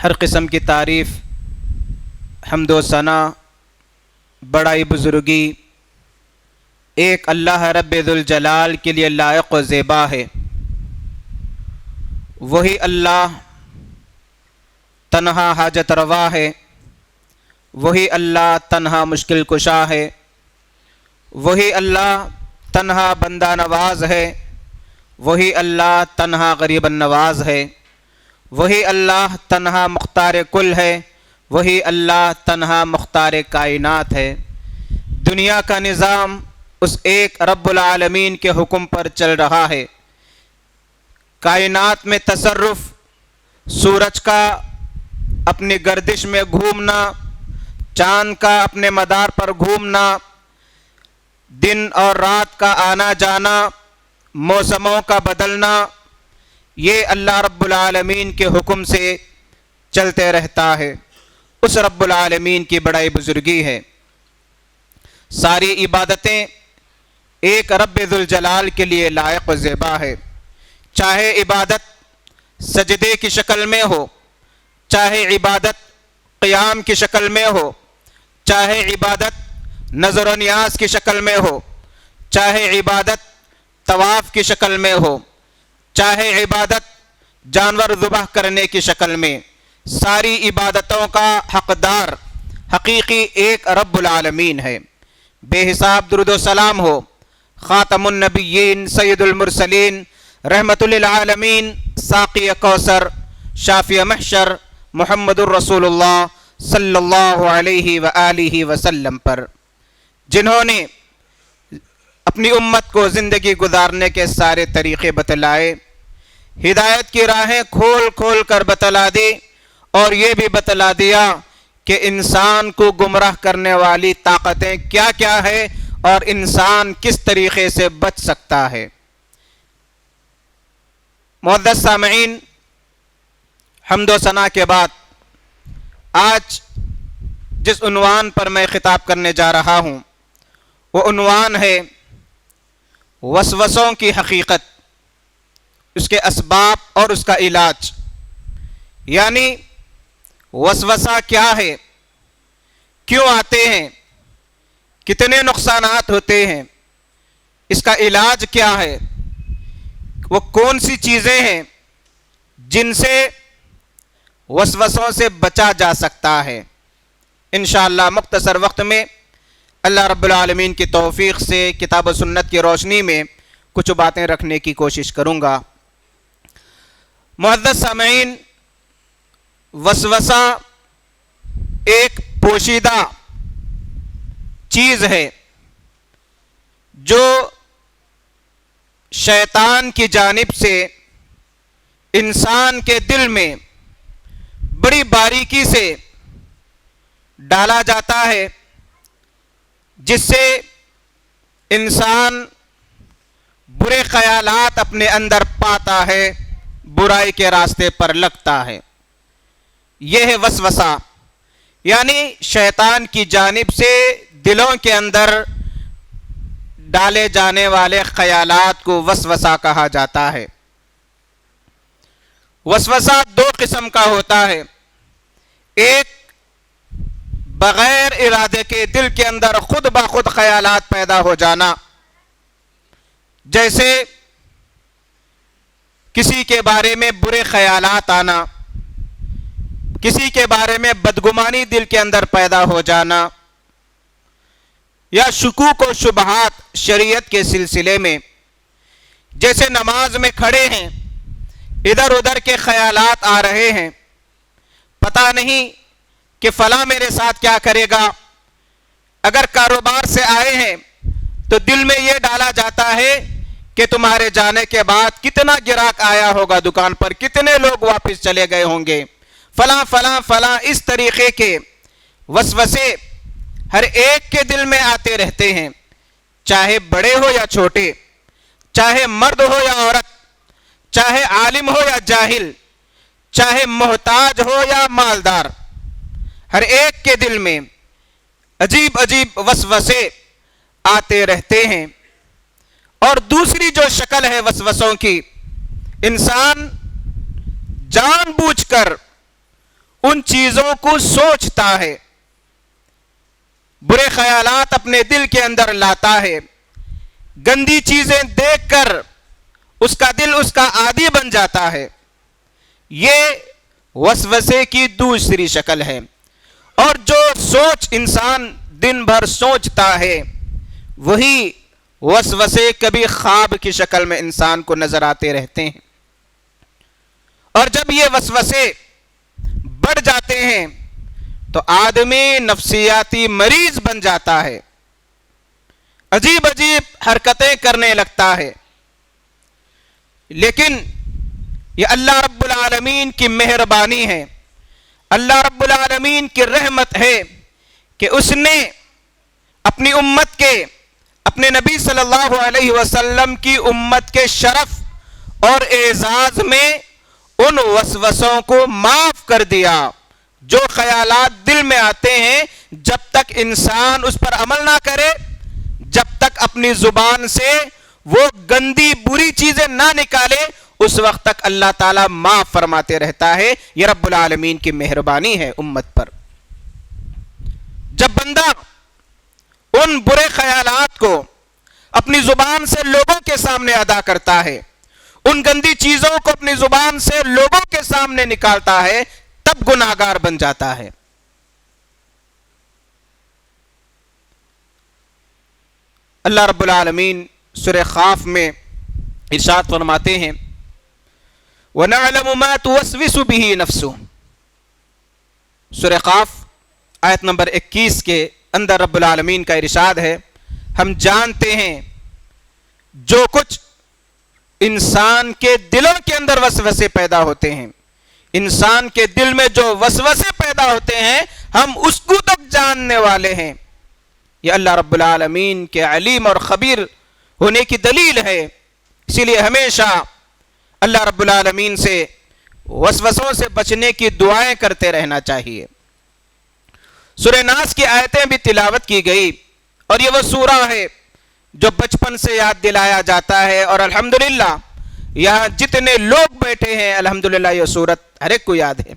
ہر قسم کی تعریف، حمد و ثنا، بڑائی بزرگی ایک اللہ رب ذوالجلال کے لیے لائق و زیبا ہے۔ وہی اللہ تنہا حاجت روا ہے، وہی اللہ تنہا مشکل کشا ہے، وہی اللہ تنہا بندہ نواز ہے، وہی اللہ تنہا غریب النواز ہے، وہی اللہ تنہا مختار کل ہے، وہی اللہ تنہا مختار کائنات ہے۔ دنیا کا نظام اس ایک رب العالمین کے حکم پر چل رہا ہے۔ کائنات میں تصرف، سورج کا اپنی گردش میں گھومنا، چاند کا اپنے مدار پر گھومنا، دن اور رات کا آنا جانا، موسموں کا بدلنا، یہ اللہ رب العالمین کے حکم سے چلتے رہتا ہے۔ اس رب العالمین کی بڑائی بزرگی ہے۔ ساری عبادتیں ایک رب ذوالجلال کے لیے لائق و زیبا ہے، چاہے عبادت سجدے کی شکل میں ہو، چاہے عبادت قیام کی شکل میں ہو، چاہے عبادت نظر و نیاز کی شکل میں ہو، چاہے عبادت طواف کی شکل میں ہو، چاہے عبادت جانور ذبح کرنے کی شکل میں، ساری عبادتوں کا حقدار حقیقی ایک رب العالمین ہے۔ بے حساب درود و سلام ہو خاتم النبیین سید المرسلین رحمت للعالمین ساقی کوثر شافی محشر محمد الرسول اللہ صلی اللہ علیہ وآلہ وسلم پر، جنہوں نے اپنی امت کو زندگی گزارنے کے سارے طریقے بتلائے، ہدایت کی راہیں کھول کھول کر بتلا دی، اور یہ بھی بتلا دیا کہ انسان کو گمراہ کرنے والی طاقتیں کیا کیا ہے اور انسان کس طریقے سے بچ سکتا ہے۔ معزز سامعین، حمد و ثنا کے بعد آج جس عنوان پر میں خطاب کرنے جا رہا ہوں وہ عنوان ہے وسوسوں کی حقیقت، اس کے اسباب اور اس کا علاج۔ یعنی وسوسہ کیا ہے، کیوں آتے ہیں، کتنے نقصانات ہوتے ہیں، اس کا علاج کیا ہے، وہ کون سی چیزیں ہیں جن سے وسوسوں سے بچا جا سکتا ہے۔ انشاءاللہ مختصر وقت میں اللہ رب العالمین کی توفیق سے کتاب و سنت کی روشنی میں کچھ باتیں رکھنے کی کوشش کروں گا۔ معزز سامعین، وسوسہ ایک پوشیدہ چیز ہے جو شیطان کی جانب سے انسان کے دل میں بڑی باریکی سے ڈالا جاتا ہے، جس سے انسان برے خیالات اپنے اندر پاتا ہے، برائی کے راستے پر لگتا ہے۔ یہ ہے وسوسہ، یعنی شیطان کی جانب سے دلوں کے اندر ڈالے جانے والے خیالات کو وسوسہ کہا جاتا ہے۔ وسوسہ دو قسم کا ہوتا ہے، ایک بغیر ارادے کے دل کے اندر خود بخود خیالات پیدا ہو جانا، جیسے کسی کے بارے میں برے خیالات آنا، کسی کے بارے میں بدگمانی دل کے اندر پیدا ہو جانا، یا شکوک و شبہات شریعت کے سلسلے میں، جیسے نماز میں کھڑے ہیں، ادھر ادھر کے خیالات آ رہے ہیں، پتہ نہیں کہ فلاں میرے ساتھ کیا کرے گا۔ اگر کاروبار سے آئے ہیں تو دل میں یہ ڈالا جاتا ہے کہ تمہارے جانے کے بعد کتنا گراہک آیا ہوگا دکان پر، کتنے لوگ واپس چلے گئے ہوں گے، فلاں فلاں فلاں۔ اس طریقے کے وسوسے ہر ایک کے دل میں آتے رہتے ہیں، چاہے بڑے ہو یا چھوٹے، چاہے مرد ہو یا عورت، چاہے عالم ہو یا جاہل، چاہے محتاج ہو یا مالدار، ہر ایک کے دل میں عجیب عجیب وسوسے آتے رہتے ہیں۔ اور دوسری جو شکل ہے وسوسوں کی، انسان جان بوجھ کر ان چیزوں کو سوچتا ہے، برے خیالات اپنے دل کے اندر لاتا ہے، گندی چیزیں دیکھ کر اس کا دل اس کا عادی بن جاتا ہے۔ یہ وسوسے کی دوسری شکل ہے۔ اور جو سوچ انسان دن بھر سوچتا ہے وہی وسوسے کبھی خواب کی شکل میں انسان کو نظر آتے رہتے ہیں، اور جب یہ وسوسے بڑھ جاتے ہیں تو آدمی نفسیاتی مریض بن جاتا ہے، عجیب عجیب حرکتیں کرنے لگتا ہے۔ لیکن یہ اللہ رب العالمین کی مہربانی ہے، اللہ رب العالمین کی رحمت ہے کہ اس نے اپنی امت کے، اپنے نبی صلی اللہ علیہ وسلم کی امت کے شرف اور اعزاز میں ان وسوسوں کو معاف کر دیا۔ جو خیالات دل میں آتے ہیں جب تک انسان اس پر عمل نہ کرے، جب تک اپنی زبان سے وہ گندی بری چیزیں نہ نکالے، اس وقت تک اللہ تعالیٰ معاف فرماتے رہتا ہے۔ یہ رب العالمین کی مہربانی ہے امت پر۔ جب بندہ ان برے خیالات کو اپنی زبان سے لوگوں کے سامنے ادا کرتا ہے، ان گندی چیزوں کو اپنی زبان سے لوگوں کے سامنے نکالتا ہے، تب گناہگار بن جاتا ہے۔ اللہ رب العالمین سورہ قاف میں ارشاد فرماتے ہیں وَنَعْلَمُ مَا تُوَسْوِسُ بِهِ نَفْسُهُ۔ سورہ قاف آیت نمبر 21 کے اندر رب العالمین کا ارشاد ہے، ہم جانتے ہیں جو کچھ انسان کے دلوں کے اندر وسوسے پیدا ہوتے ہیں، انسان کے دل میں جو وسوسے پیدا ہوتے ہیں ہم اس کو تک جاننے والے ہیں۔ یہ اللہ رب العالمین کے علیم اور خبیر ہونے کی دلیل ہے۔ اسی لیے ہمیشہ اللہ رب العالمین سے وسوسوں سے بچنے کی دعائیں کرتے رہنا چاہیے۔ سورہ ناس کی آیتیں بھی تلاوت کی گئی، اور یہ وہ سورہ ہے جو بچپن سے یاد دلایا جاتا ہے، اور الحمدللہ یہاں جتنے لوگ بیٹھے ہیں الحمدللہ یہ سورت ہر ایک کو یاد ہے۔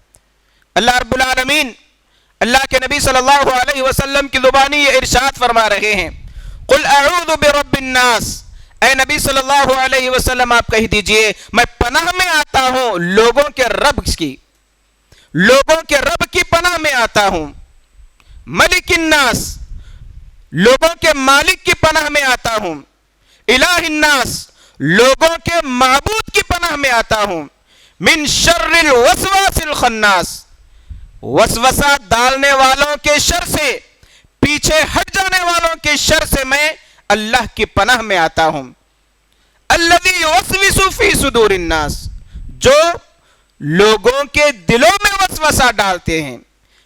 اللہ رب العالمین اللہ کے نبی صلی اللہ علیہ وسلم کی زبانی یہ ارشاد فرما رہے ہیں قُلْ أَعُوذُ بِرَبِّ النَّاسِ، اے نبی صلی اللہ علیہ وسلم آپ کہہ دیجئے میں پناہ میں آتا ہوں لوگوں کے رب کی، لوگوں کے رب کی پناہ میں آتا ہوں، ملک الناس، لوگوں کے مالک کی پناہ میں آتا ہوں، الہ الناس، لوگوں کے معبود کی پناہ میں آتا ہوں، من شر الوسواس الخناس، وسوسہ ڈالنے والوں کے شر سے، پیچھے ہٹ جانے والوں کے شر سے میں اللہ کی پناہ میں آتا ہوں، الذی یوسوس فی صدور الناس، جو لوگوں کے دلوں میں وسوسہ ڈالتے ہیں،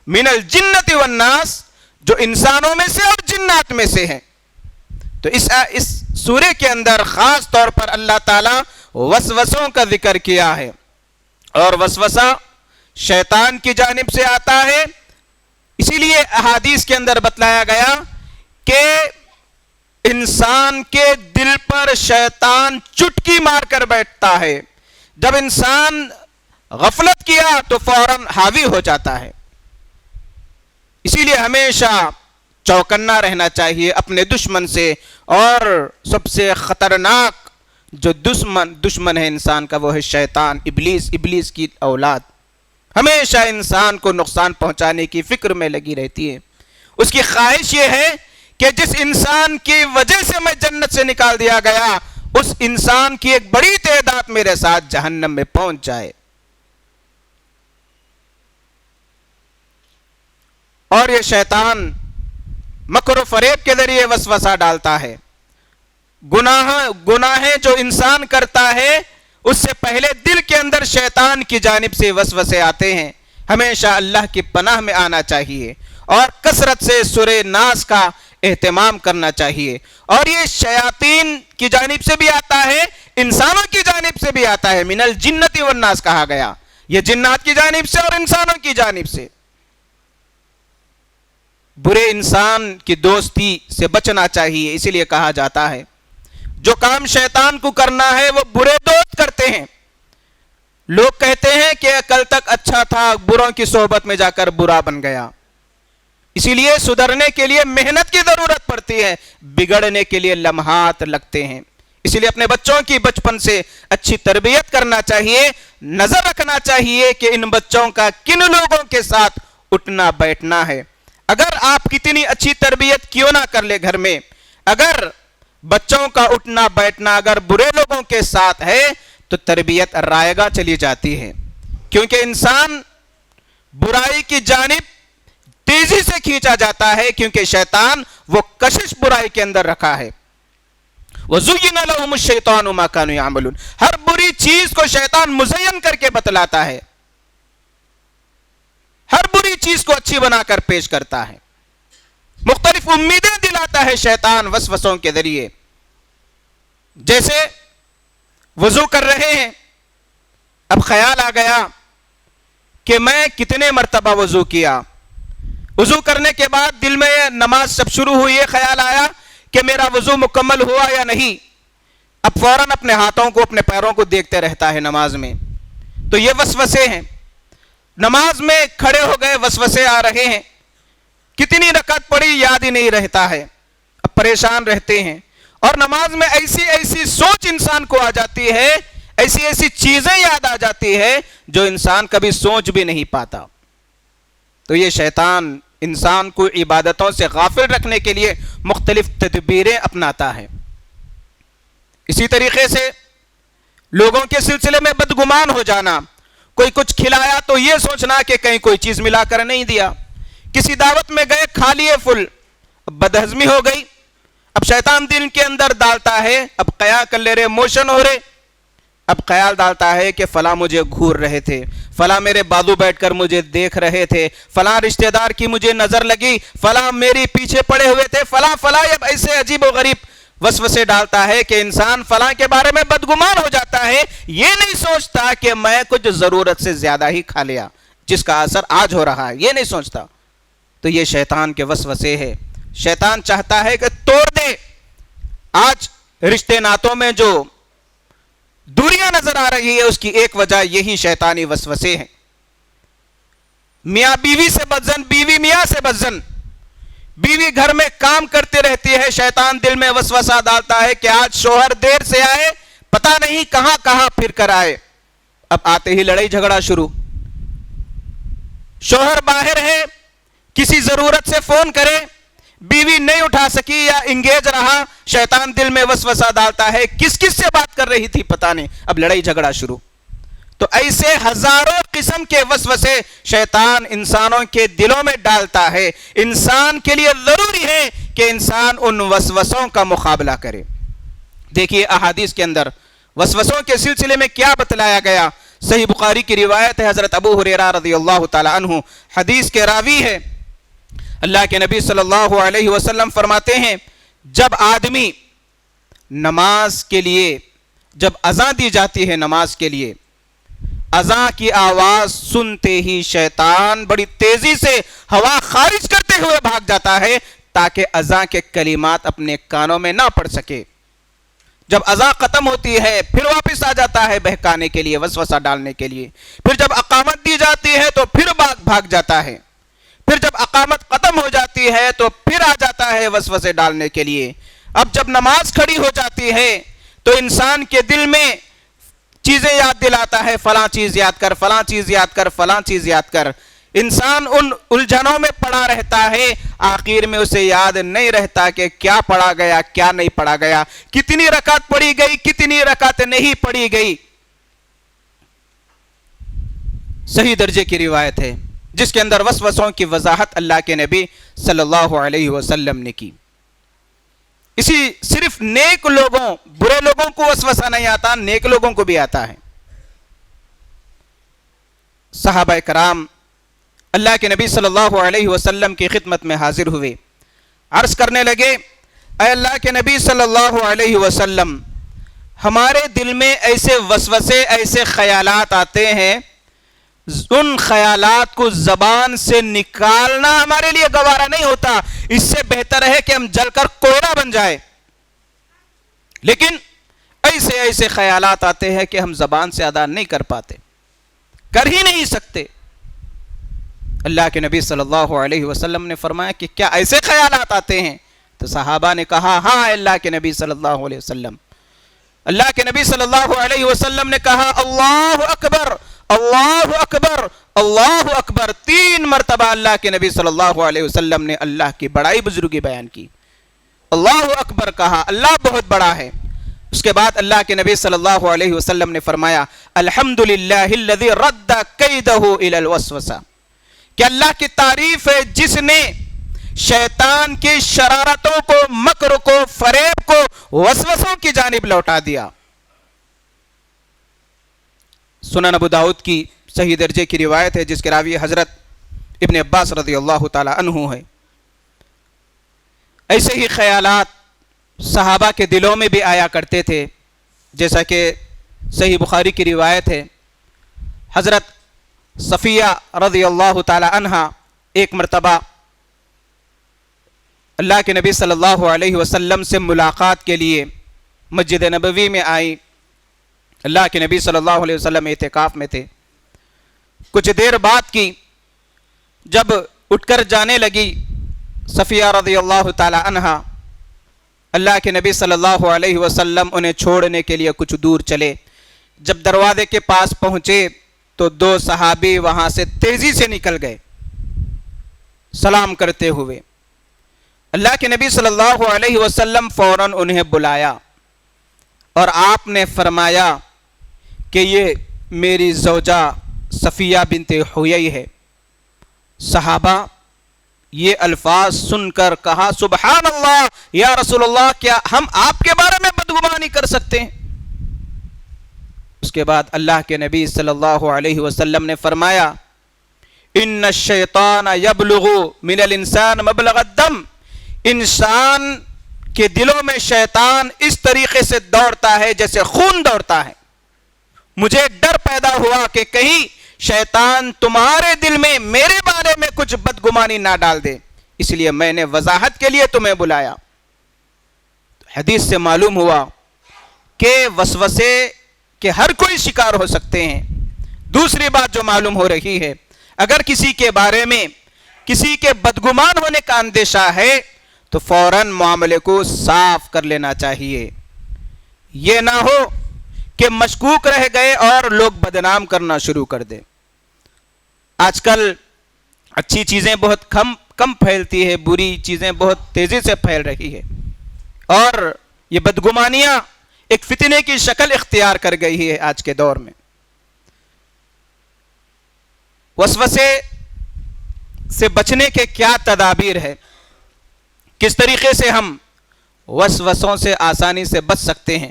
من الجنۃ والناس، جو انسانوں میں سے اور جنات میں سے ہیں۔ تو اس سورے کے اندر خاص طور پر اللہ تعالیٰ وسوسوں کا ذکر کیا ہے، اور وسوسہ شیطان کی جانب سے آتا ہے۔ اسی لیے احادیث کے اندر بتلایا گیا کہ انسان کے دل پر شیطان چٹکی مار کر بیٹھتا ہے، جب انسان غفلت کیا تو فوراً حاوی ہو جاتا ہے۔ اسی لیے ہمیشہ چوکنا رہنا چاہیے اپنے دشمن سے، اور سب سے خطرناک جو دشمن ہے انسان کا وہ ہے شیطان، ابلیس کی اولاد۔ ہمیشہ انسان کو نقصان پہنچانے کی فکر میں لگی رہتی ہے۔ اس کی خواہش یہ ہے کہ جس انسان کی وجہ سے میں جنت سے نکال دیا گیا، اس انسان کی ایک بڑی تعداد میرے ساتھ جہنم میں پہنچ جائے۔ اور یہ شیطان مکر و فریب کے ذریعے وسوسہ ڈالتا ہے۔ گناہیں جو انسان کرتا ہے اس سے پہلے دل کے اندر شیطان کی جانب سے وسوسے آتے ہیں۔ ہمیشہ اللہ کی پناہ میں آنا چاہیے، اور کثرت سے سورہ ناس کا اہتمام کرنا چاہیے۔ اور یہ شیاطین کی جانب سے بھی آتا ہے، انسانوں کی جانب سے بھی آتا ہے، من الجنۃ والناس کہا گیا، یہ جنات کی جانب سے اور انسانوں کی جانب سے۔ برے انسان کی دوستی سے بچنا چاہیے، اسی لیے کہا جاتا ہے جو کام شیطان کو کرنا ہے وہ برے دوست کرتے ہیں۔ لوگ کہتے ہیں کہ کل تک اچھا تھا، بروں کی صحبت میں جا کر برا بن گیا. اسی لیے سدھرنے کے لیے محنت کی ضرورت پڑتی ہے، بگڑنے کے لیے لمحات لگتے ہیں. اسی لیے اپنے بچوں کی بچپن سے اچھی تربیت کرنا چاہیے، نظر رکھنا چاہیے کہ ان بچوں کا کن لوگوں کے ساتھ اٹھنا بیٹھنا ہے. اگر آپ کتنی اچھی تربیت کیوں نہ کر لے گھر میں، اگر بچوں کا اٹھنا بیٹھنا اگر برے لوگوں کے ساتھ ہے تو تربیت رائیگاں چلی جاتی ہے. کیونکہ انسان برائی کی جانب تیزی سے کھینچا جاتا ہے، کیونکہ شیطان وہ کشش برائی کے اندر رکھا ہے. وَزُيِّنَ لَهُمُ الشَّيْطَانُ مَا كَانُوا يَعْمَلُونَ. ہر بری چیز کو شیطان مزین کر کے بتلاتا ہے، ہر بری چیز کو اچھی بنا کر پیش کرتا ہے، مختلف امیدیں دلاتا ہے شیطان وسوسوں کے ذریعے. جیسے وضو کر رہے ہیں، اب خیال آ گیا کہ میں کتنے مرتبہ وضو کیا. وضو کرنے کے بعد دل میں نماز جب شروع ہوئی ہے، خیال آیا کہ میرا وضو مکمل ہوا یا نہیں. اب فوراً اپنے ہاتھوں کو اپنے پیروں کو دیکھتے رہتا ہے نماز میں. تو یہ وسوسے ہیں، نماز میں کھڑے ہو گئے وسوسے آ رہے ہیں، کتنی رکعت پڑی یاد ہی نہیں رہتا ہے، اب پریشان رہتے ہیں. اور نماز میں ایسی ایسی سوچ انسان کو آ جاتی ہے، ایسی ایسی چیزیں یاد آ جاتی ہے جو انسان کبھی سوچ بھی نہیں پاتا. تو یہ شیطان انسان کو عبادتوں سے غافل رکھنے کے لیے مختلف تدبیریں اپناتا ہے. اسی طریقے سے لوگوں کے سلسلے میں بدگمان ہو جانا، کوئی کچھ کھلایا تو یہ سوچنا کہ کہیں کوئی چیز ملا کر نہیں دیا. کسی دعوت میں گئے، کھا لیے فل، بدہضمی ہو گئی. اب شیطان دل کے اندر ڈالتا ہے، اب قیا کر لے رہے، موشن ہو رہے، اب خیال ڈالتا ہے کہ فلاں مجھے گھور رہے تھے، فلاں میرے بازو بیٹھ کر مجھے دیکھ رہے تھے، فلاں رشتہ دار کی مجھے نظر لگی، فلاں میری پیچھے پڑے ہوئے تھے، فلاں فلاں. اب ایسے عجیب و غریب وسوسے ڈالتا ہے کہ انسان فلاں کے بارے میں بدگمان ہو جاتا ہے. یہ نہیں سوچتا کہ میں کچھ ضرورت سے زیادہ ہی کھا لیا جس کا اثر آج ہو رہا ہے، یہ نہیں سوچتا. تو یہ شیطان کے وسوسے ہے. شیطان چاہتا ہے کہ توڑ دے. آج رشتے ناتوں میں جو دوریاں نظر آ رہی ہے، اس کی ایک وجہ یہی شیطانی وسوسے ہیں. میاں بیوی سے بدزن، بیوی میاں سے بدزن، بیوی گھر میں کام کرتے رہتی ہے، شیطان دل میں وسوسہ ڈالتا ہے کہ آج شوہر دیر سے آئے، پتہ نہیں کہاں کہاں پھر کر آئے. اب آتے ہی لڑائی جھگڑا شروع. شوہر باہر ہے، کسی ضرورت سے فون کرے، بیوی نہیں اٹھا سکی یا انگیج رہا، شیطان دل میں وسوسہ ڈالتا ہے کس کس سے بات کر رہی تھی پتہ نہیں. اب لڑائی جھگڑا شروع. تو ایسے ہزاروں قسم کے وسوسے شیطان انسانوں کے دلوں میں ڈالتا ہے. انسان کے لیے ضروری ہے کہ انسان ان وسوسوں کا مقابلہ کرے. دیکھیے احادیث کے اندر وسوسوں کے سلسلے میں کیا بتلایا گیا. صحیح بخاری کی روایت ہے، حضرت ابو ہریرہ رضی اللہ تعالی عنہ حدیث کے راوی ہے. اللہ کے نبی صلی اللہ علیہ وسلم فرماتے ہیں، جب آدمی نماز کے لیے، جب اذان دی جاتی ہے نماز کے لیے، اذان کی آواز سنتے ہی شیطان بڑی تیزی سے ہوا خارج کرتے ہوئے بھاگ جاتا ہے تاکہ اذان کے کلمات اپنے کانوں میں نہ پڑ سکے. جب اذان ختم ہوتی ہے پھر واپس آ جاتا ہے بہکانے کے لیے، وسوسہ ڈالنے کے لیے. پھر جب اقامت دی جاتی ہے تو پھر بھاگ جاتا ہے. پھر جب اقامت ختم ہو جاتی ہے تو پھر آ جاتا ہے وسوسے ڈالنے کے لیے. اب جب نماز کھڑی ہو جاتی ہے تو انسان کے دل میں چیزیں یاد دلاتا ہے، فلاں چیز یاد کر، فلاں چیز یاد کر، فلاں چیز یاد کر. انسان ان الجھنوں میں پڑا رہتا ہے، آخر میں اسے یاد نہیں رہتا کہ کیا پڑھا گیا کیا نہیں پڑھا گیا، کتنی رکعت پڑھی گئی کتنی رکعت نہیں پڑھی گئی. صحیح درجے کی روایت ہے جس کے اندر وسوسوں کی وضاحت اللہ کے نبی صلی اللہ علیہ وسلم نے کی. اسی صرف نیک لوگوں، برے لوگوں کو وسوسہ نہیں آتا، نیک لوگوں کو بھی آتا ہے. صحابہ کرام اللہ کے نبی صلی اللہ علیہ وسلم کی خدمت میں حاضر ہوئے، عرض کرنے لگے، اے اللہ کے نبی صلی اللہ علیہ وسلم، ہمارے دل میں ایسے وسوسے، ایسے خیالات آتے ہیں، ان خیالات کو زبان سے نکالنا ہمارے لیے گوارا نہیں ہوتا. اس سے بہتر ہے کہ ہم جل کر کوئلہ بن جائے. لیکن ایسے ایسے خیالات آتے ہیں کہ ہم زبان سے ادا نہیں کر پاتے. کر ہی نہیں سکتے۔ اللہ کے نبی صلی اللہ علیہ وسلم نے فرمایا کہ کیا ایسے خیالات آتے ہیں؟ تو صحابہ نے کہا ہاں اللہ کے نبی صلی اللہ علیہ وسلم۔ اللہ کے نبی صلی اللہ علیہ وسلم نے کہا اللہ اکبر اللہ اکبر اللہ اکبر، 3 مرتبہ اللہ کے نبی صلی اللہ علیہ وسلم نے اللہ کی بڑائی بزرگی بیان کی، اللہ اکبر کہا، اللہ بہت بڑا ہے۔ اس کے بعد اللہ کے نبی صلی اللہ علیہ وسلم نے فرمایا الحمدللہ الذی رد کیدہ الی الوسوسہ، کہ اللہ کی تعریف ہے جس نے شیطان کی شرارتوں کو، مکر کو، فریب کو وسوسوں کی جانب لوٹا دیا۔ سنن ابو داؤد کی صحیح درجے کی روایت ہے جس کے راوی حضرت ابن عباس رضی اللہ تعالی عنہ ہے۔ ایسے ہی خیالات صحابہ کے دلوں میں بھی آیا کرتے تھے، جیسا کہ صحیح بخاری کی روایت ہے، حضرت صفیہ رضی اللہ تعالی عنہا ایک مرتبہ اللہ کے نبی صلی اللہ علیہ وسلم سے ملاقات کے لیے مسجد نبوی میں آئی۔ اللہ کے نبی صلی اللہ علیہ وسلم اعتکاف میں تھے۔ کچھ دیر بعد کی جب اٹھ کر جانے لگی صفیہ رضی اللہ تعالی عنہا، اللہ کے نبی صلی اللہ علیہ وسلم انہیں چھوڑنے کے لیے کچھ دور چلے۔ جب دروازے کے پاس پہنچے تو 2 صحابی وہاں سے تیزی سے نکل گئے سلام کرتے ہوئے۔ اللہ کے نبی صلی اللہ علیہ وسلم فوراً انہیں بلایا اور آپ نے فرمایا کہ یہ میری زوجہ صفیہ بنت حیی ہے۔ صحابہ یہ الفاظ سن کر کہا سبحان اللہ یا رسول اللہ، کیا ہم آپ کے بارے میں بدگمانی کر سکتے ہیں؟ اس کے بعد اللہ کے نبی صلی اللہ علیہ وسلم نے فرمایا ان الشیطان یبلغ من الانسان مبلغ الدم، انسان کے دلوں میں شیطان اس طریقے سے دوڑتا ہے جیسے خون دوڑتا ہے۔ مجھے ڈر پیدا ہوا کہ کہیں شیطان تمہارے دل میں میرے بارے میں کچھ بدگمانی نہ ڈال دے، اس لیے میں نے وضاحت کے لیے تمہیں بلایا۔ حدیث سے معلوم ہوا کہ وسوسے کے ہر کوئی شکار ہو سکتے ہیں۔ دوسری بات جو معلوم ہو رہی ہے، اگر کسی کے بارے میں کسی کے بدگمان ہونے کا اندیشہ ہے تو فوراً معاملے کو صاف کر لینا چاہیے۔ یہ نہ ہو کہ مشکوک رہ گئے اور لوگ بدنام کرنا شروع کر دیں۔ آج کل اچھی چیزیں بہت کم پھیلتی ہے، بری چیزیں بہت تیزی سے پھیل رہی ہے، اور یہ بدگمانیاں ایک فتنے کی شکل اختیار کر گئی ہے آج کے دور میں۔ وسوسے سے بچنے کے کیا تدابیر ہے؟ کس طریقے سے ہم وسوسوں سے آسانی سے بچ سکتے ہیں؟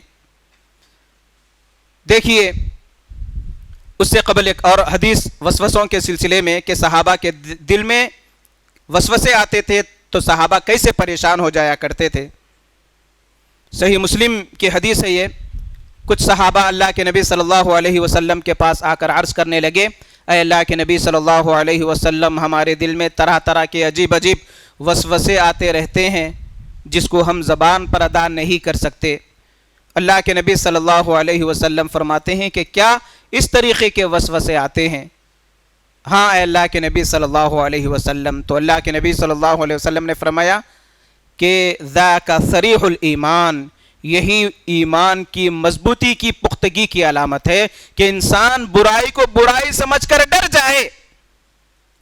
دیکھیے، اس سے قبل ایک اور حدیث وسوسوں کے سلسلے میں کہ صحابہ کے دل میں وسوسے آتے تھے تو صحابہ کیسے پریشان ہو جایا کرتے تھے۔ صحیح مسلم کی حدیث ہے یہ، کچھ صحابہ اللہ کے نبی صلی اللہ علیہ وسلم کے پاس آ کر عرض کرنے لگے اے اللہ کے نبی صلی اللہ علیہ وسلم، ہمارے دل میں طرح طرح کے عجیب عجیب وسوسے آتے رہتے ہیں جس کو ہم زبان پر ادا نہیں کر سکتے۔ اللہ کے نبی صلی اللہ علیہ وسلم فرماتے ہیں کہ کیا اس طریقے کے وسوسے آتے ہیں؟ ہاں اے اللہ کے نبی صلی اللہ علیہ وسلم۔ تو اللہ کے نبی صلی اللہ علیہ وسلم نے فرمایا کہ ذاک صریح الایمان، یہی ایمان کی مضبوطی کی پختگی کی علامت ہے کہ انسان برائی کو برائی سمجھ کر ڈر جائے،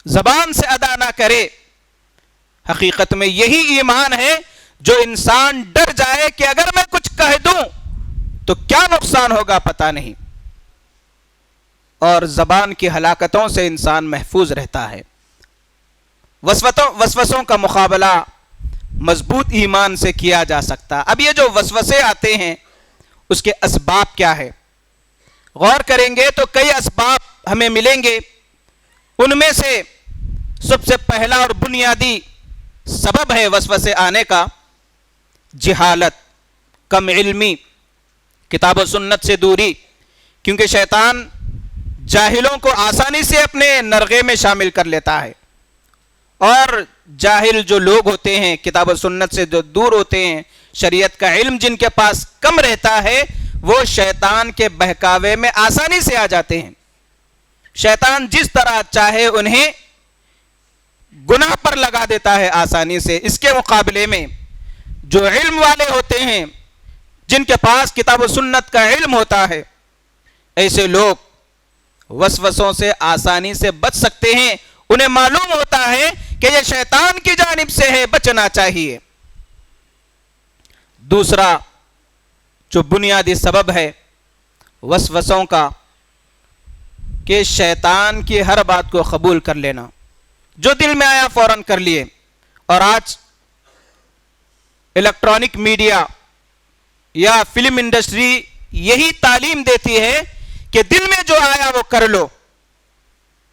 زبان سے ادا نہ کرے۔ حقیقت میں یہی ایمان ہے جو انسان ڈر جائے کہ اگر میں کچھ کہہ دوں تو کیا نقصان ہوگا پتہ نہیں، اور زبان کی ہلاکتوں سے انسان محفوظ رہتا ہے۔ وسوسوں کا مقابلہ مضبوط ایمان سے کیا جا سکتا۔ اب یہ جو وسوسے آتے ہیں اس کے اسباب کیا ہے؟ غور کریں گے تو کئی اسباب ہمیں ملیں گے۔ ان میں سے سب سے پہلا اور بنیادی سبب ہے وسوسے آنے کا جہالت، کم علمی، کتاب و سنت سے دوری، کیونکہ شیطان جاہلوں کو آسانی سے اپنے نرغے میں شامل کر لیتا ہے، اور جاہل جو لوگ ہوتے ہیں، کتاب و سنت سے جو دور ہوتے ہیں، شریعت کا علم جن کے پاس کم رہتا ہے، وہ شیطان کے بہکاوے میں آسانی سے آ جاتے ہیں۔ شیطان جس طرح چاہے انہیں گناہ پر لگا دیتا ہے آسانی سے۔ اس کے مقابلے میں جو علم والے ہوتے ہیں، جن کے پاس کتاب و سنت کا علم ہوتا ہے، ایسے لوگ وسوسوں سے آسانی سے بچ سکتے ہیں۔ انہیں معلوم ہوتا ہے کہ یہ شیطان کی جانب سے ہے، بچنا چاہیے۔ دوسرا جو بنیادی سبب ہے وسوسوں کا، کہ شیطان کی ہر بات کو قبول کر لینا، جو دل میں آیا فوراً کر لیے۔ اور آج الیکٹرانک میڈیا یا فلم انڈسٹری یہی تعلیم دیتی ہے کہ دل میں جو آیا وہ کر لو،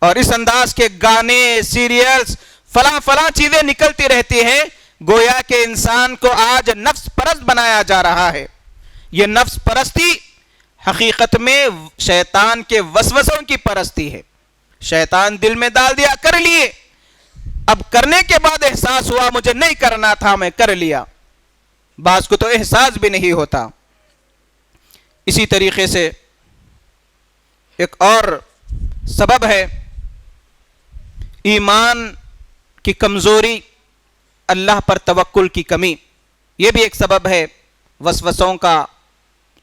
اور اس انداز کے گانے، سیریلز، فلاں چیزیں نکلتی رہتی ہیں، گویا کہ انسان کو آج نفس پرست بنایا جا رہا ہے۔ یہ نفس پرستی حقیقت میں شیطان کے وسوسوں کی پرستی ہے۔ شیطان دل میں ڈال دیا، کر لیے، اب کرنے کے بعد احساس ہوا مجھے نہیں کرنا تھا، میں کر لیا۔ بعض کو تو احساس بھی نہیں ہوتا۔ اسی طریقے سے ایک اور سبب ہے ایمان کی کمزوری، اللہ پر توکل کی کمی۔ یہ بھی ایک سبب ہے وسوسوں کا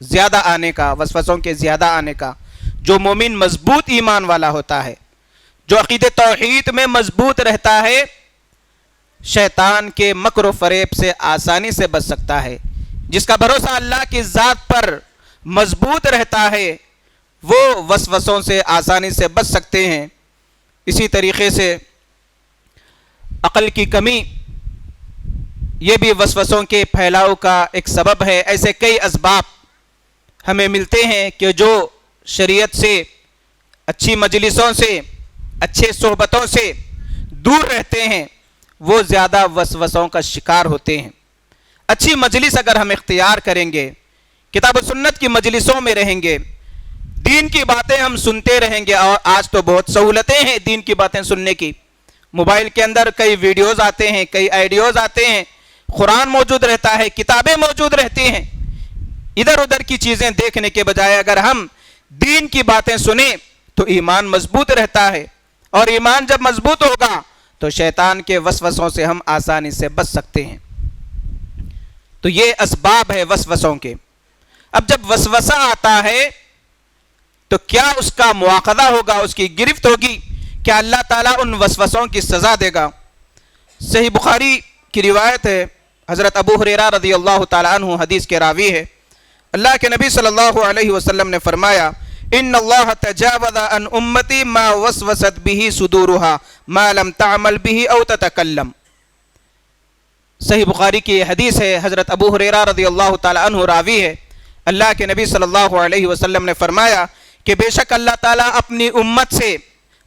زیادہ آنے کا، وسوسوں کے زیادہ آنے کا۔ جو مومن مضبوط ایمان والا ہوتا ہے، جو عقیدہ توحید میں مضبوط رہتا ہے، شیطان کے مکر و فریب سے آسانی سے بچ سکتا ہے۔ جس کا بھروسہ اللہ کی ذات پر مضبوط رہتا ہے، وہ وسوسوں سے آسانی سے بچ سکتے ہیں۔ اسی طریقے سے عقل کی کمی، یہ بھی وسوسوں کے پھیلاؤ کا ایک سبب ہے۔ ایسے کئی اسباب ہمیں ملتے ہیں کہ جو شریعت سے، اچھی مجلسوں سے، اچھے صحبتوں سے دور رہتے ہیں، وہ زیادہ وسوسوں کا شکار ہوتے ہیں۔ اچھی مجلس اگر ہم اختیار کریں گے، کتاب و سنت کی مجلسوں میں رہیں گے، دین کی باتیں ہم سنتے رہیں گے، اور آج تو بہت سہولتیں ہیں دین کی باتیں سننے کی۔ موبائل کے اندر کئی ویڈیوز آتے ہیں، کئی آئیڈیوز آتے ہیں، قرآن موجود رہتا ہے، کتابیں موجود رہتی ہیں۔ ادھر ادھر کی چیزیں دیکھنے کے بجائے اگر ہم دین کی باتیں سنیں تو ایمان مضبوط رہتا ہے، اور ایمان جب مضبوط ہوگا تو شیطان کے وسوسوں سے ہم آسانی سے بچ سکتے ہیں۔ تو یہ اسباب ہے وسوسوں کے۔ اب جب وسوسہ آتا ہے تو کیا اس کا مواخذہ ہوگا، اس کی گرفت ہوگی؟ کیا اللہ تعالیٰ ان وسوسوں کی سزا دے گا؟ صحیح بخاری کی روایت ہے، حضرت ابو ہریرہ رضی اللہ تعالیٰ عنہ حدیث کے راوی ہے، اللہ کے نبی صلی اللہ علیہ وسلم نے فرمایا، ان اللہ تجاوز عن امتی ما وسوست به صدورها ما لم تعمل به او تتکلم۔ صحیح بخاری کی حدیث ہے، حضرت ابو ہریرہ رضی اللہ تعالیٰ عنہ راوی ہے، اللہ کے نبی صلی اللہ علیہ وسلم نے فرمایا کہ بے شک اللہ تعالیٰ اپنی امت سے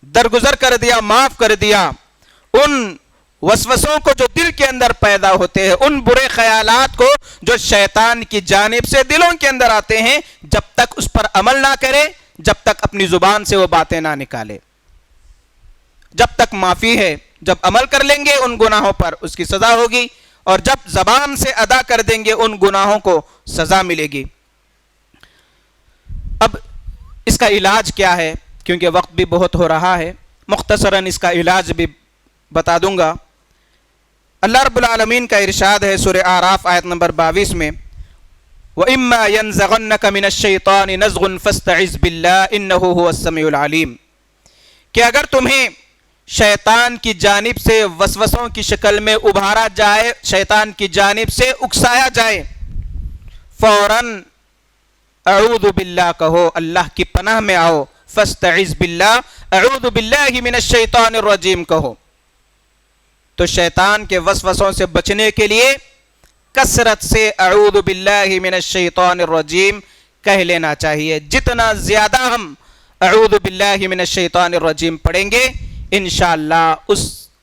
درگزر کر دیا، معاف کر دیا ان وسوسوں کو جو دل کے اندر پیدا ہوتے ہیں، ان برے خیالات کو جو شیطان کی جانب سے دلوں کے اندر آتے ہیں، جب تک اس پر عمل نہ کرے، جب تک اپنی زبان سے وہ باتیں نہ نکالے، جب تک معافی ہے۔ جب عمل کر لیں گے ان گناہوں پر اس کی سزا ہوگی، اور جب زبان سے ادا کر دیں گے ان گناہوں کو سزا ملے گی۔ اب اس کا علاج کیا ہے؟ کیونکہ وقت بھی بہت ہو رہا ہے، مختصراً اس کا علاج بھی بتا دوں گا۔ اللہ رب العالمین کا ارشاد ہے سورہ اعراف آیت نمبر 22 میں، وَإِمَّا يَنزَغَنَّكَ مِنَ الشَّيْطَانِ نَزْغٌ فَاسْتَعِذْ بِاللَّهِ إِنَّهُ هُوَ السَّمِيعُ الْعَلِيمُ، کہ اگر تمہیں شیطان کی جانب سے وسوسوں کی شکل میں ابھارا جائے، شیطان کی جانب سے اکسایا جائے، فوراً اعوذ باللہ کہو، اللہ کی پناہ میں آؤ، فاستعذ باللہ، اعوذ باللہ من الشیطان الرجیم کہو۔ تو شیطان کے وسوسوں سے بچنے کے لیے کثرت سے اعوذ باللہ من الشیطان الرجیم کہہ لینا چاہیے۔ جتنا زیادہ ہم اعوذ باللہ من الشیطان الرجیم پڑھیں گے، انشاءاللہ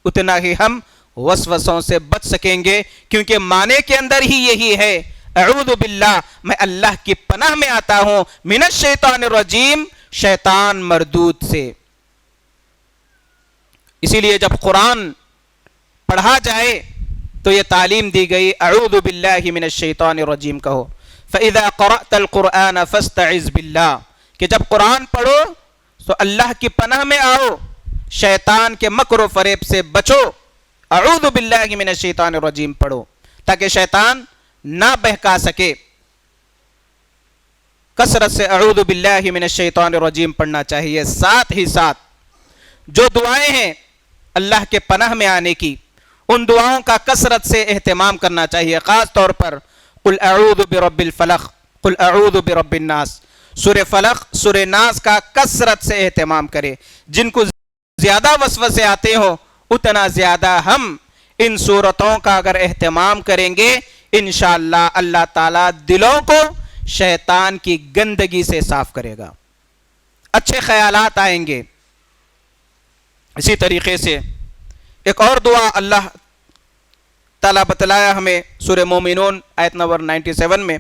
اتنا ہی ہم وسوسوں سے بچ سکیں گے، کیونکہ معنی کے اندر ہی یہی ہے، اعوذ باللہ، میں اللہ کی پناہ میں آتا ہوں، من الشیطان الرجیم، شیطان مردود سے۔ اسی لیے جب قرآن پڑھا جائے تو یہ تعلیم دی گئی، اعوذ باللہ من الشیطان الرجیم کہو، فَإِذَا قَرَأْتَ الْقُرْآنَ فَاسْتَعِذْ بِاللَّهِ، کہ جب قرآن پڑھو تو اللہ کی پناہ میں آؤ، شیطان کے مکر و فریب سے بچو، اعوذ باللہ من الشیطان الرجیم پڑھو تاکہ شیطان نہ بہکا سکے۔ کثرت سے اعوذ باللہ من الشیطان الرجیم پڑھنا چاہیے۔ ساتھ ہی ساتھ جو دعائیں ہیں اللہ کے پناہ میں آنے کی، ان دعاؤں کا کثرت سے اہتمام کرنا چاہیے، خاص طور پر قل اعوذ برب الفلق، قل اعوذ برب الناس، سورہ فلق، سورہ ناس کا کثرت سے اہتمام کرے۔ جن کو زیادہ وسوسے آتے ہو اتنا زیادہ ہم ان صورتوں کا اگر اہتمام کریں گے، انشاءاللہ اللہ تعالیٰ دلوں کو شیطان کی گندگی سے صاف کرے گا، اچھے خیالات آئیں گے۔ اسی طریقے سے ایک اور دعا اللہ تعالیٰ بتلایا ہمیں سورہ مومنون آیت نمبر 97 میں،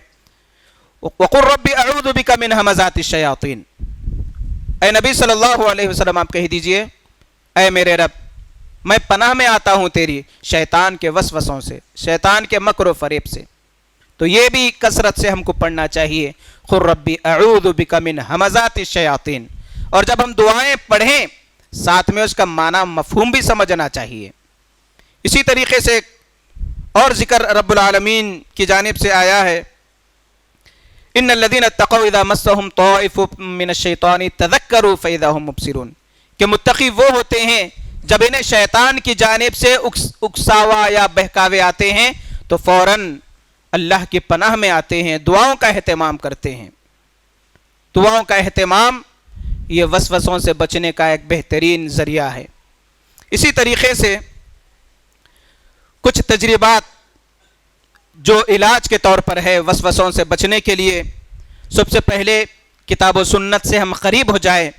وَقُلْ رَبِّ أَعُوذُ بِكَ مِنْ هَمَزَاتِ الشَّيَاطِينِ۔ اے نبی صلی اللہ علیہ وسلم آپ کہہ دیجئے، اے میرے رب میں پناہ میں آتا ہوں تیری شیطان کے وسوسوں سے، شیطان کے مکر و فریب سے۔ تو یہ بھی کثرت سے ہم کو پڑھنا چاہیے، قُلْ رَبِّ أَعُوذُ بِكَ مِنْ هَمَزَاتِ الشَّيَاطِينِ۔ اور جب ہم دعائیں پڑھیں ساتھ میں اس کا معنی مفہوم بھی سمجھنا چاہیے۔ اسی طریقے سے اور ذکر رب العالمین کی جانب سے آیا ہے، ان الذین اتقوا اذا مسهم طائف من الشیطان تذکروا فاذا هم مبصرون، کہ متقی وہ ہوتے ہیں جب انہیں شیطان کی جانب سے اکساوا یا بہکاوے آتے ہیں تو فوراً اللہ کی پناہ میں آتے ہیں، دعاؤں کا اہتمام کرتے ہیں۔ دعاؤں کا اہتمام یہ وسوسوں سے بچنے کا ایک بہترین ذریعہ ہے۔ اسی طریقے سے کچھ تجربات جو علاج کے طور پر ہے وسوسوں سے بچنے کے لیے، سب سے پہلے کتاب و سنت سے ہم قریب ہو جائیں،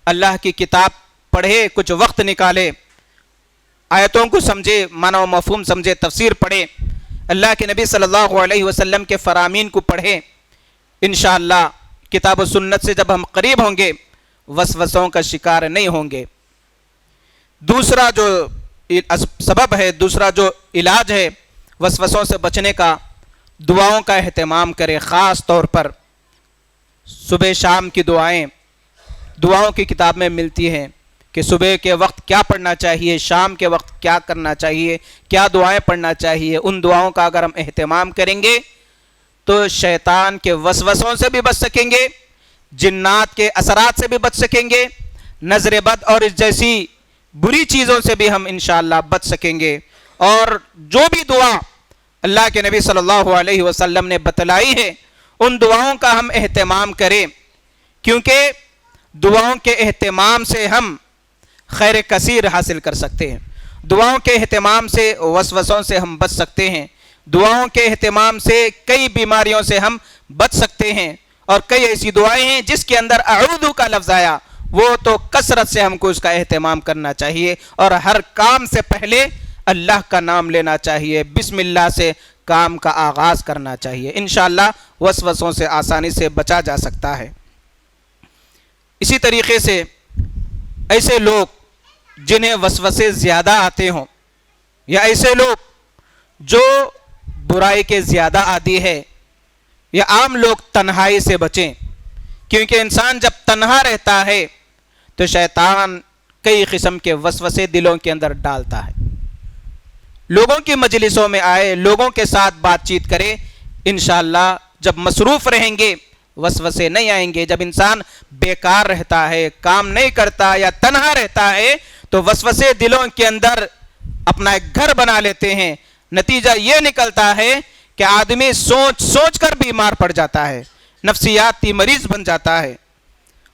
اللہ کی کتاب پڑھے، کچھ وقت نکالے، آیتوں کو سمجھے، معنی و مفہوم سمجھے، تفسیر پڑھے، اللہ کے نبی صلی اللہ علیہ وسلم کے فرامین کو پڑھیں۔ انشاءاللہ کتاب و سنت سے جب ہم قریب ہوں گے وسوسوں کا شکار نہیں ہوں گے۔ دوسرا جو سبب ہے، دوسرا جو علاج ہے وسوسوں سے بچنے کا، دعاؤں کا اہتمام کرے، خاص طور پر صبح شام کی دعائیں دعاؤں کی کتاب میں ملتی ہیں کہ صبح کے وقت کیا پڑھنا چاہیے، شام کے وقت کیا کرنا چاہیے، کیا دعائیں پڑھنا چاہیے۔ ان دعاؤں کا اگر ہم اہتمام کریں گے تو شیطان کے وسوسوں سے بھی بچ سکیں گے، جنات کے اثرات سے بھی بچ سکیں گے، نظر بد اور اس جیسی بری چیزوں سے بھی ہم انشاءاللہ بچ سکیں گے۔ اور جو بھی دعا اللہ کے نبی صلی اللہ علیہ وسلم نے بتلائی ہے ان دعاؤں کا ہم اہتمام کریں، کیونکہ دعاؤں کے اہتمام سے ہم خیر کثیر حاصل کر سکتے ہیں، دعاؤں کے اہتمام سے وسوسوں سے ہم بچ سکتے ہیں، دعاؤں کے اہتمام سے کئی بیماریوں سے ہم بچ سکتے ہیں۔ اور کئی ایسی دعائیں ہیں جس کے اندر اعوذ کا لفظ آیا، وہ تو کثرت سے ہم کو اس کا اہتمام کرنا چاہیے، اور ہر کام سے پہلے اللہ کا نام لینا چاہیے، بسم اللہ سے کام کا آغاز کرنا چاہیے، انشاءاللہ وسوسوں سے آسانی سے بچا جا سکتا ہے۔ اسی طریقے سے ایسے لوگ جنہیں وسوسے زیادہ آتے ہوں، یا ایسے لوگ جو برائی کے زیادہ عادی ہے، یا عام لوگ تنہائی سے بچیں، کیونکہ انسان جب تنہا رہتا ہے تو شیطان کئی قسم کے وسوسے دلوں کے اندر ڈالتا ہے۔ لوگوں کی مجلسوں میں آئے، لوگوں کے ساتھ بات چیت کرے، انشاءاللہ جب مصروف رہیں گے وسوسے نہیں آئیں گے۔ جب انسان بیکار رہتا ہے، کام نہیں کرتا یا تنہا رہتا ہے تو وسوسے دلوں کے اندر اپنا ایک گھر بنا لیتے ہیں، نتیجہ یہ نکلتا ہے کہ آدمی سوچ سوچ کر بیمار پڑ جاتا ہے، نفسیاتی مریض بن جاتا ہے۔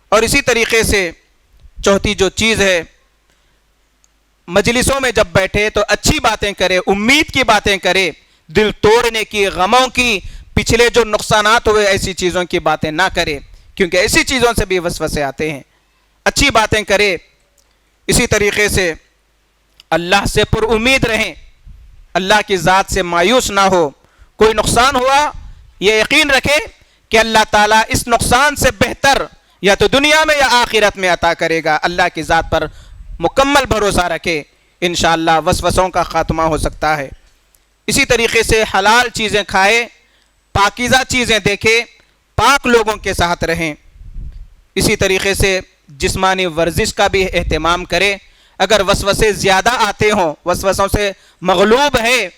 اور اسی طریقے سے چوتھی جو چیز ہے، مجلسوں میں جب بیٹھے تو اچھی باتیں کرے، امید کی باتیں کرے، دل توڑنے کی، غموں کی، پچھلے جو نقصانات ہوئے ایسی چیزوں کی باتیں نہ کرے، کیونکہ ایسی چیزوں سے بھی وسوسے آتے ہیں۔ اچھی باتیں کرے، اسی طریقے سے اللہ سے پر امید رہیں، اللہ کی ذات سے مایوس نہ ہو۔ کوئی نقصان ہوا یہ یقین رکھے کہ اللہ تعالیٰ اس نقصان سے بہتر یا تو دنیا میں یا آخرت میں عطا کرے گا۔ اللہ کی ذات پر مکمل بھروسہ رکھے، انشاءاللہ وسوسوں کا خاتمہ ہو سکتا ہے۔ اسی طریقے سے حلال چیزیں کھائے، پاکیزہ چیزیں دیکھے، پاک لوگوں کے ساتھ رہیں۔ اسی طریقے سے جسمانی ورزش کا بھی اہتمام کرے. اگر وسوسے زیادہ آتے ہوں، وسوسوں سے مغلوب ہے،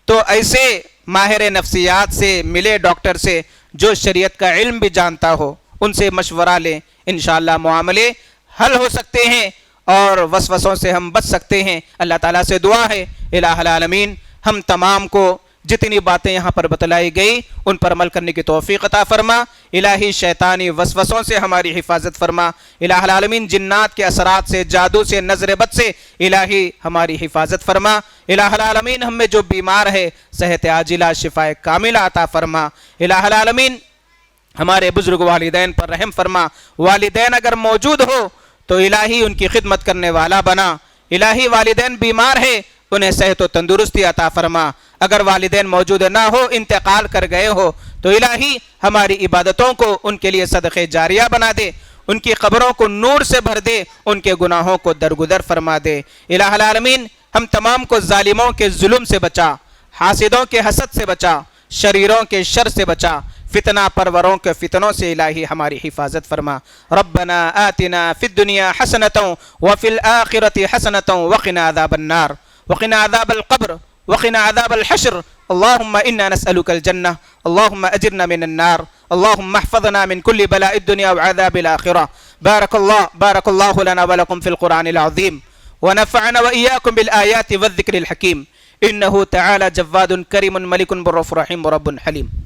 تو ایسے ماہر نفسیات سے ملے، ڈاکٹر سے جو شریعت کا علم بھی جانتا ہو، ان سے مشورہ لیں. انشاءاللہ معاملے حل ہو سکتے ہیں اور وسوسوں سے ہم بچ سکتے ہیں. اللہ تعالیٰ سے دعا ہے الہ العالمین ہم تمام کو جتنی باتیں یہاں پر بتلائی گئی ان پر عمل کرنے کی توفیق عطا فرما. الہی شیطانی وسوسوں سے ہماری حفاظت فرما. الہ العالمین جنات کے اثرات سے، جادو سے، نظر بد سے الہی ہماری حفاظت فرما. الہ العالمین ہم میں جو بیمار ہے صحت عاجلہ شفائے کاملہ عطا فرما. الہ العالمین ہمارے بزرگ والدین پر رحم فرما. والدین اگر موجود ہو تو الہی ان کی خدمت کرنے والا بنا. الہی والدین بیمار ہے انہیں صحت و تندرستی عطا فرما. اگر والدین موجود نہ ہو، انتقال کر گئے ہو، تو الہی ہماری عبادتوں کو ان کے لیے صدقہ جاریہ بنا دے، ان کی قبروں کو نور سے بھر دے، ان کے گناہوں کو درگزر فرما دے. الہ العالمین ہم تمام کو ظالموں کے ظلم سے بچا، حاسدوں کے حسد سے بچا، شریروں کے شر سے بچا، فتنہ پروروں کے فتنوں سے الہی ہماری حفاظت فرما. ربنا آتنا فی الدنیا حسنۃ وفی الآخرۃ حسنۃ وقنا عذاب النار وقنا عذاب القبر وقنا عذاب الحشر. اللهم إنا نسألك الجنة، اللهم أجرنا من النار، اللهم احفظنا من كل بلاء الدنيا وعذاب الآخرة. بارك الله لنا ولكم في القرآن العظيم، ونفعنا وإياكم بالآيات والذكر الحكيم. إنه تعالى جواد كريم ملك بر رحيم رب حليم.